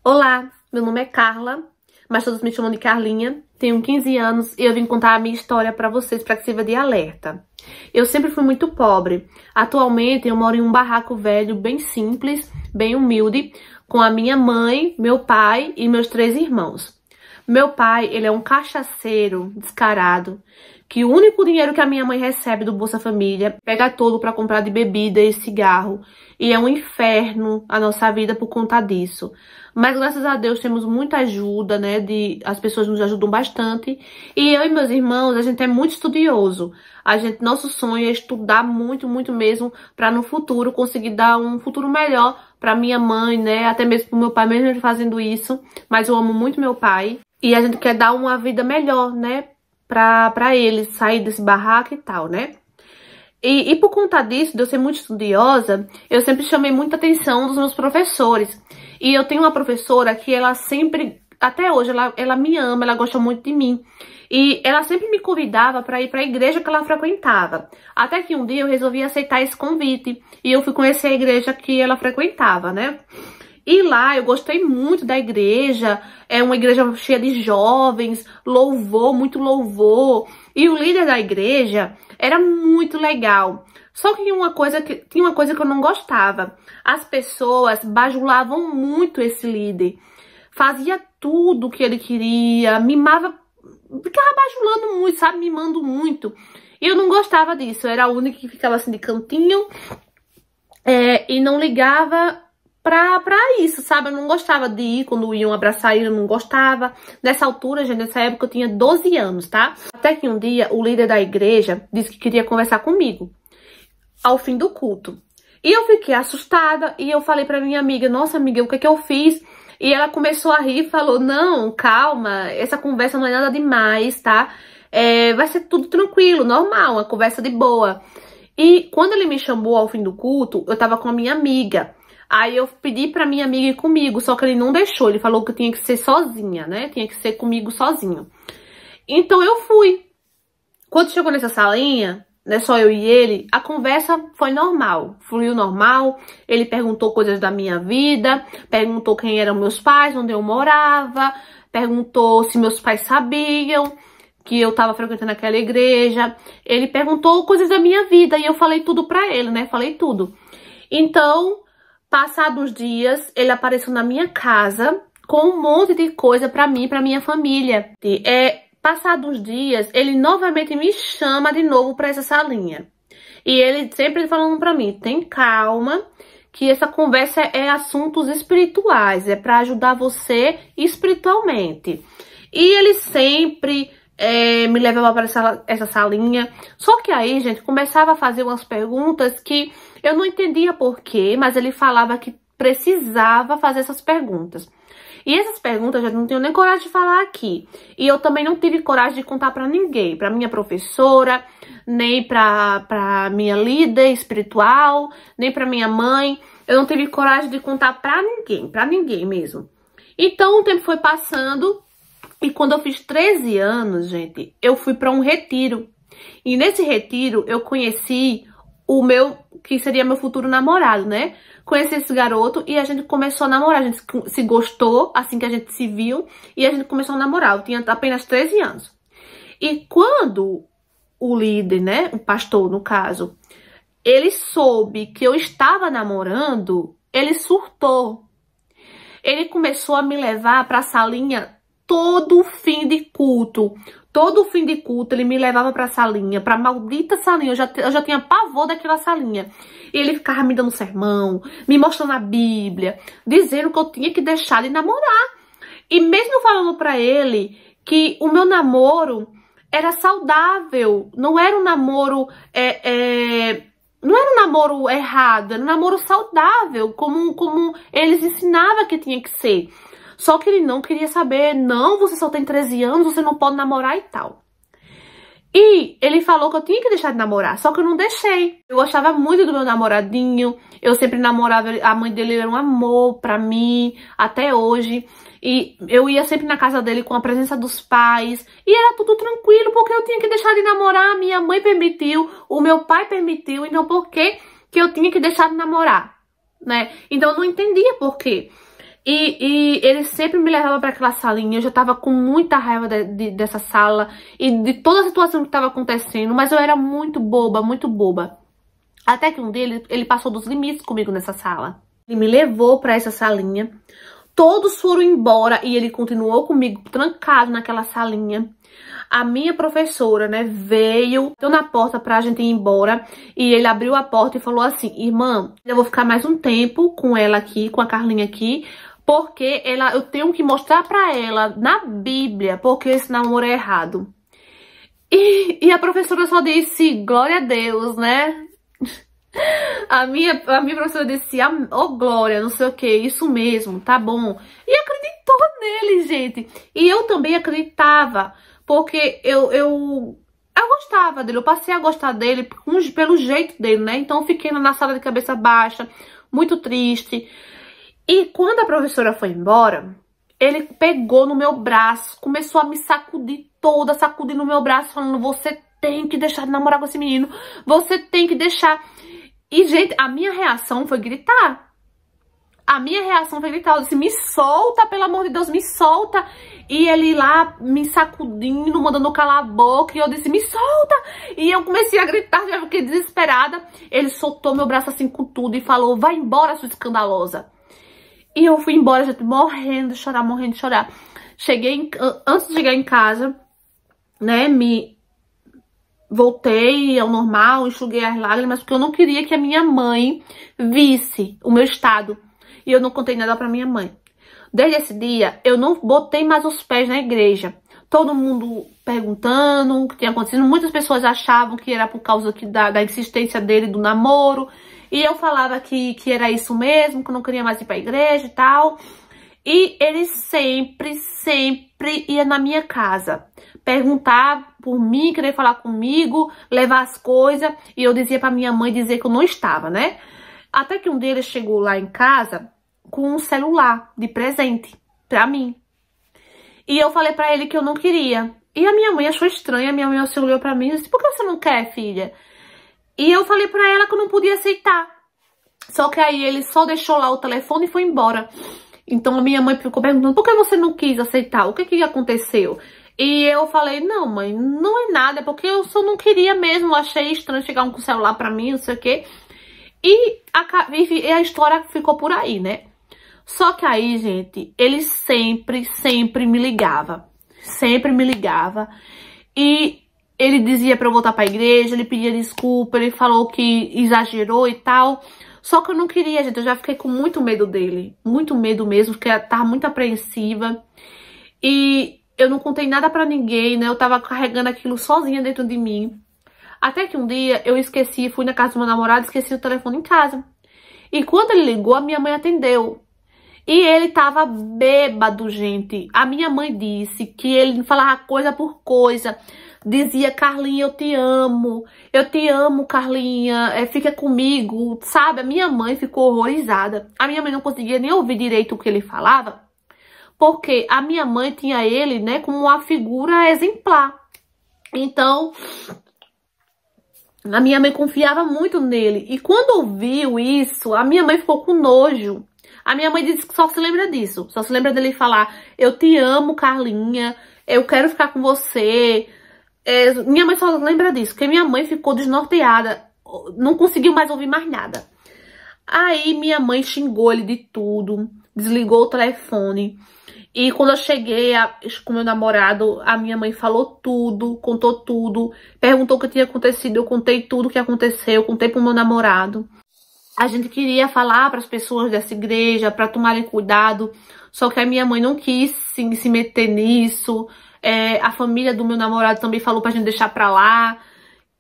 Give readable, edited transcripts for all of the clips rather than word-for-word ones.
Olá, meu nome é Carla, mas todos me chamam de Carlinha. Tenho 15 anos e eu vim contar a minha história pra vocês, pra que sirva de alerta. Eu sempre fui muito pobre. Atualmente eu moro em um barraco velho, bem simples, bem humilde, com a minha mãe, meu pai e meus 3 irmãos. Meu pai, ele é um cachaceiro descarado, que o único dinheiro que a minha mãe recebe do Bolsa Família pega todo pra comprar de bebida e cigarro. E é um inferno a nossa vida por conta disso. Mas graças a Deus temos muita ajuda, né? As pessoas nos ajudam bastante. E eu e meus irmãos, a gente é muito estudioso. Nosso sonho é estudar muito, muito mesmo, pra no futuro conseguir dar um futuro melhor pra minha mãe, né? Até mesmo pro meu pai, mesmo fazendo isso. Mas eu amo muito meu pai. E a gente quer dar uma vida melhor, né? Pra ele sair desse barraco e tal, né? E por conta disso, de eu ser muito estudiosa, eu sempre chamei muita atenção dos meus professores. E eu tenho uma professora que ela sempre, até hoje, ela me ama, ela gosta muito de mim. E ela sempre me convidava para ir para a igreja que ela frequentava. Até que um dia eu resolvi aceitar esse convite. E eu fui conhecer a igreja que ela frequentava, né? E lá eu gostei muito da igreja, é uma igreja cheia de jovens, louvor, muito louvor. E o líder da igreja era muito legal. Só que tinha uma coisa que eu não gostava. As pessoas bajulavam muito esse líder. Fazia tudo o que ele queria, mimava, ficava bajulando muito, sabe? Mimando muito. E eu não gostava disso, eu era a única que ficava assim de cantinho e não ligava pra isso, sabe? Eu não gostava de ir, quando iam abraçar ele, eu não gostava. Nessa altura, gente, nessa época eu tinha 12 anos, tá? Até que um dia, o líder da igreja disse que queria conversar comigo, ao fim do culto. E eu fiquei assustada, e eu falei pra minha amiga, nossa amiga, o que é que eu fiz? E ela começou a rir e falou, não, calma, essa conversa não é nada demais, tá? Vai ser tudo tranquilo, normal, uma conversa de boa. E quando ele me chamou ao fim do culto, eu tava com a minha amiga. Aí eu pedi pra minha amiga ir comigo, só que ele não deixou. Ele falou que eu tinha que ser sozinha, né? Tinha que ser comigo sozinho. Então eu fui. Quando chegou nessa salinha, né, só eu e ele, a conversa foi normal. Fluiu normal. Ele perguntou coisas da minha vida, perguntou quem eram meus pais, onde eu morava, perguntou se meus pais sabiam que eu tava frequentando aquela igreja. Ele perguntou coisas da minha vida e eu falei tudo pra ele, né? Falei tudo. Então, passados uns dias, ele apareceu na minha casa com um monte de coisa pra mim e pra minha família. Passados uns dias, ele novamente me chama de novo pra essa salinha. E ele sempre falando pra mim, tem calma, que essa conversa é assuntos espirituais, é pra ajudar você espiritualmente. E ele sempre me levava para essa salinha. Só que aí, gente, começava a fazer umas perguntas que eu não entendia por quê, mas ele falava que precisava fazer essas perguntas. E essas perguntas eu já não tenho nem coragem de falar aqui. E eu também não tive coragem de contar pra ninguém, pra minha professora, nem pra minha líder espiritual, nem pra minha mãe. Eu não tive coragem de contar pra ninguém mesmo. Então o tempo foi passando e quando eu fiz 13 anos, gente, eu fui pra um retiro. E nesse retiro eu conheci o que seria meu futuro namorado, né? Conheci esse garoto e a gente começou a namorar. A gente se gostou assim que a gente se viu e a gente começou a namorar. Eu tinha apenas 13 anos. E quando o líder, né, o pastor no caso, ele soube que eu estava namorando, ele surtou. Ele começou a me levar pra salinha todo fim de culto. Todo fim de culto ele me levava pra salinha, pra maldita salinha. Eu já tinha pavor daquela salinha. E ele ficava me dando sermão, me mostrando a Bíblia, dizendo que eu tinha que deixar de namorar. E mesmo falando pra ele que o meu namoro era saudável, não era um namoro não era um namoro errado, era um namoro saudável, como eles ensinavam que tinha que ser. Só que ele não queria saber, não, você só tem 13 anos, você não pode namorar e tal. E ele falou que eu tinha que deixar de namorar, só que eu não deixei. Eu gostava muito do meu namoradinho, eu sempre namorava, a mãe dele era um amor pra mim, até hoje. E eu ia sempre na casa dele com a presença dos pais, e era tudo tranquilo, porque eu tinha que deixar de namorar, minha mãe permitiu, o meu pai permitiu, então por que eu tinha que deixar de namorar, né? Então eu não entendia por quê. E ele sempre me levava para aquela salinha. Eu já tava com muita raiva dessa sala e de toda a situação que tava acontecendo. Mas eu era muito boba, muito boba. Até que um dia ele passou dos limites comigo nessa sala. Ele me levou para essa salinha. Todos foram embora e ele continuou comigo trancado naquela salinha. A minha professora, né, veio, deu na porta pra gente ir embora. E ele abriu a porta e falou assim: irmã, eu vou ficar mais um tempo com ela aqui, com a Carlinha aqui, porque eu tenho que mostrar pra ela na Bíblia porque esse namoro é errado. E a professora só disse: glória a Deus, né? A minha professora disse: oh, glória, não sei o que, isso mesmo, tá bom. E acreditou nele, gente. E eu também acreditava, porque eu gostava dele, eu passei a gostar dele pelo jeito dele, né? Então eu fiquei na sala de cabeça baixa, muito triste. E quando a professora foi embora, ele pegou no meu braço, começou a me sacudir toda, sacudir no meu braço, falando: você tem que deixar de namorar com esse menino, você tem que deixar. E, gente, a minha reação foi gritar. A minha reação foi gritar. Eu disse: me solta, pelo amor de Deus, me solta. E ele lá me sacudindo, mandando calar a boca. E eu disse: me solta. E eu comecei a gritar, já fiquei desesperada. Ele soltou meu braço assim com tudo e falou: vai embora, sua escandalosa. E eu fui embora, gente, morrendo de chorar, morrendo de chorar. Antes de chegar em casa, né, voltei ao normal, enxuguei as lágrimas, porque eu não queria que a minha mãe visse o meu estado. E eu não contei nada pra minha mãe. Desde esse dia, eu não botei mais os pés na igreja. Todo mundo perguntando o que tinha acontecido. Muitas pessoas achavam que era por causa da insistência dele do namoro. E eu falava que era isso mesmo, que eu não queria mais ir pra igreja e tal. E ele sempre ia na minha casa perguntar por mim, querer falar comigo, levar as coisas. E eu dizia pra minha mãe dizer que eu não estava, né? Até que um dia ele chegou lá em casa com um celular de presente pra mim. E eu falei pra ele que eu não queria. E a minha mãe achou estranho. A minha mãe se olhou pra mim e disse: por que você não quer, filha? E eu falei pra ela que eu não podia aceitar. Só que aí ele só deixou lá o telefone e foi embora. Então a minha mãe ficou perguntando: por que você não quis aceitar? O que aconteceu? E eu falei: não, mãe, não é nada, é porque eu só não queria mesmo. Eu achei estranho chegar um com o celular pra mim, não sei o quê. E a história ficou por aí, né? Só que aí, gente, ele sempre me ligava. Sempre me ligava. E ele dizia pra eu voltar pra igreja, ele pedia desculpa, ele falou que exagerou e tal. Só que eu não queria, gente, eu já fiquei com muito medo dele. Muito medo mesmo, porque eu tava muito apreensiva. E eu não contei nada pra ninguém, né? Eu tava carregando aquilo sozinha dentro de mim. Até que um dia eu esqueci, fui na casa do meu namorado, esqueci o telefone em casa. E quando ele ligou, a minha mãe atendeu. E ele tava bêbado, gente. A minha mãe disse que ele falava coisa por coisa. Dizia: Carlinha, eu te amo, Carlinha, fica comigo, sabe? A minha mãe ficou horrorizada. A minha mãe não conseguia nem ouvir direito o que ele falava, porque a minha mãe tinha ele, né, como uma figura exemplar. Então, a minha mãe confiava muito nele. E quando ouviu isso, a minha mãe ficou com nojo. A minha mãe disse que só se lembra disso. Só se lembra dele falar: eu te amo, Carlinha, eu quero ficar com você. Minha mãe só lembra disso, porque minha mãe ficou desnorteada. Não conseguiu mais ouvir mais nada. Aí minha mãe xingou ele de tudo, desligou o telefone. E quando eu cheguei com meu namorado, a minha mãe falou tudo, contou tudo, perguntou o que tinha acontecido, eu contei tudo o que aconteceu, contei pro meu namorado. A gente queria falar para as pessoas dessa igreja, para tomarem cuidado, só que a minha mãe não quis se meter nisso. A família do meu namorado também falou pra gente deixar pra lá.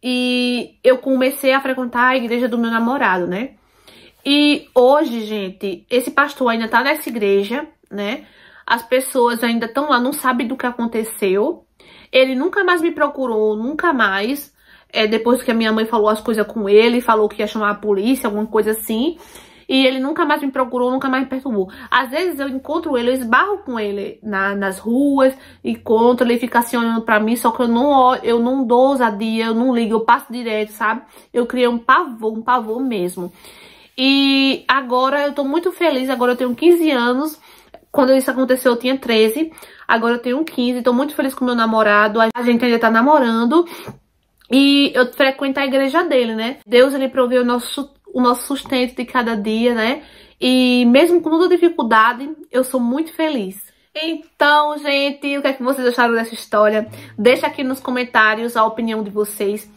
E eu comecei a frequentar a igreja do meu namorado, né? E hoje, gente, esse pastor ainda tá nessa igreja, né? As pessoas ainda estão lá, não sabem do que aconteceu. Ele nunca mais me procurou, nunca mais. Depois que a minha mãe falou as coisas com ele, falou que ia chamar a polícia, alguma coisa assim. E ele nunca mais me procurou, nunca mais me perturbou. Às vezes eu encontro ele, eu esbarro com ele nas ruas, encontro, ele fica assim olhando pra mim, só que eu não dou ousadia, eu não ligo, eu passo direto, sabe? Eu criei um pavor mesmo. E agora eu tô muito feliz, agora eu tenho 15 anos. Quando isso aconteceu eu tinha 13, agora eu tenho 15, tô muito feliz com meu namorado, a gente ainda tá namorando. E eu frequento a igreja dele, né? Deus, ele provê o nosso sustento de cada dia, né? E mesmo com toda dificuldade, eu sou muito feliz. Então, gente, o que é que vocês acharam dessa história? Deixa aqui nos comentários a opinião de vocês.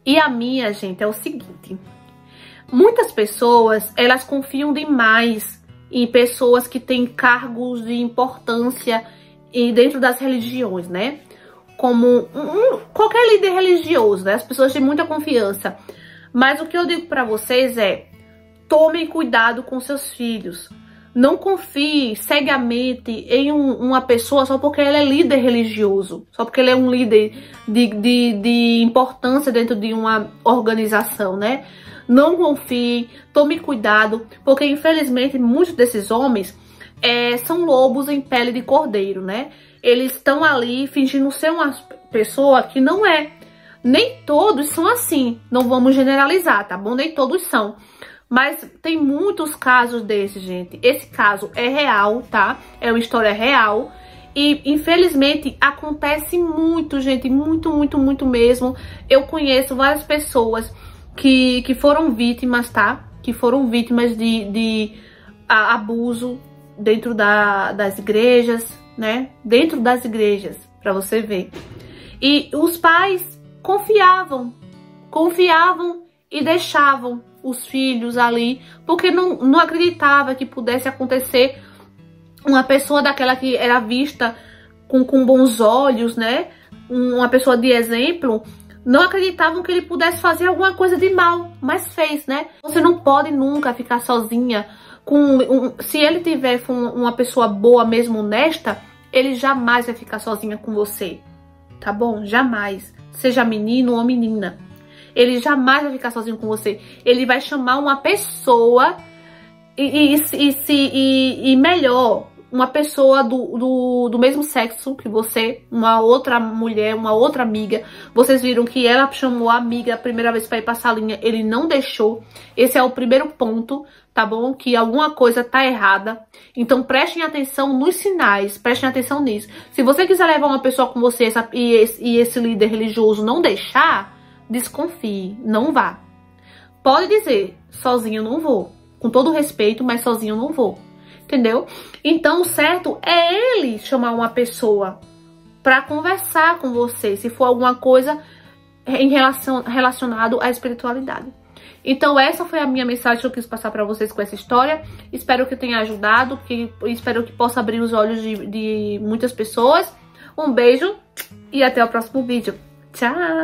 E a minha, gente, é o seguinte. Muitas pessoas, elas confiam demais em pessoas que têm cargos de importância dentro das religiões, né? Como qualquer líder religioso, né? As pessoas têm muita confiança. Mas o que eu digo pra vocês é: tomem cuidado com seus filhos. Não confie cegamente em uma pessoa só porque ela é líder religioso. Só porque ele é um líder de importância dentro de uma organização, né? Não confie, tome cuidado, porque infelizmente muitos desses homens são lobos em pele de cordeiro, né? Eles estão ali fingindo ser uma pessoa que não é. Nem todos são assim, não vamos generalizar, tá bom? Nem todos são. Mas tem muitos casos desses, gente. Esse caso é real, tá? É uma história real. E, infelizmente, acontece muito, gente. Muito, muito, muito mesmo. Eu conheço várias pessoas que foram vítimas, tá? Que foram vítimas de abuso dentro das igrejas, né? Dentro das igrejas, pra você ver. E os pais confiavam e deixavam os filhos ali, porque não acreditava que pudesse acontecer uma pessoa daquela que era vista com bons olhos, né? Uma pessoa de exemplo, não acreditavam que ele pudesse fazer alguma coisa de mal, mas fez, né? Você não pode nunca ficar sozinha se ele tiver uma pessoa boa mesmo, honesta, ele jamais vai ficar sozinha com você, tá bom? Jamais. Seja menino ou menina. Ele jamais vai ficar sozinho com você. Ele vai chamar uma pessoa e melhor, uma pessoa do mesmo sexo que você, uma outra mulher, uma outra amiga. Vocês viram que ela chamou a amiga a primeira vez para ir pra salinha, ele não deixou. Esse é o primeiro ponto, tá bom? Que alguma coisa tá errada. Então prestem atenção nos sinais, prestem atenção nisso. Se você quiser levar uma pessoa com você e esse líder religioso não deixar, desconfie, não vá. Pode dizer, sozinho eu não vou. Com todo respeito, mas sozinho eu não vou. Entendeu? Então o certo é ele chamar uma pessoa pra conversar com você, se for alguma coisa relacionado à espiritualidade. Então essa foi a minha mensagem que eu quis passar pra vocês com essa história. Espero que tenha ajudado, espero que possa abrir os olhos de muitas pessoas. Um beijo e até o próximo vídeo. Tchau!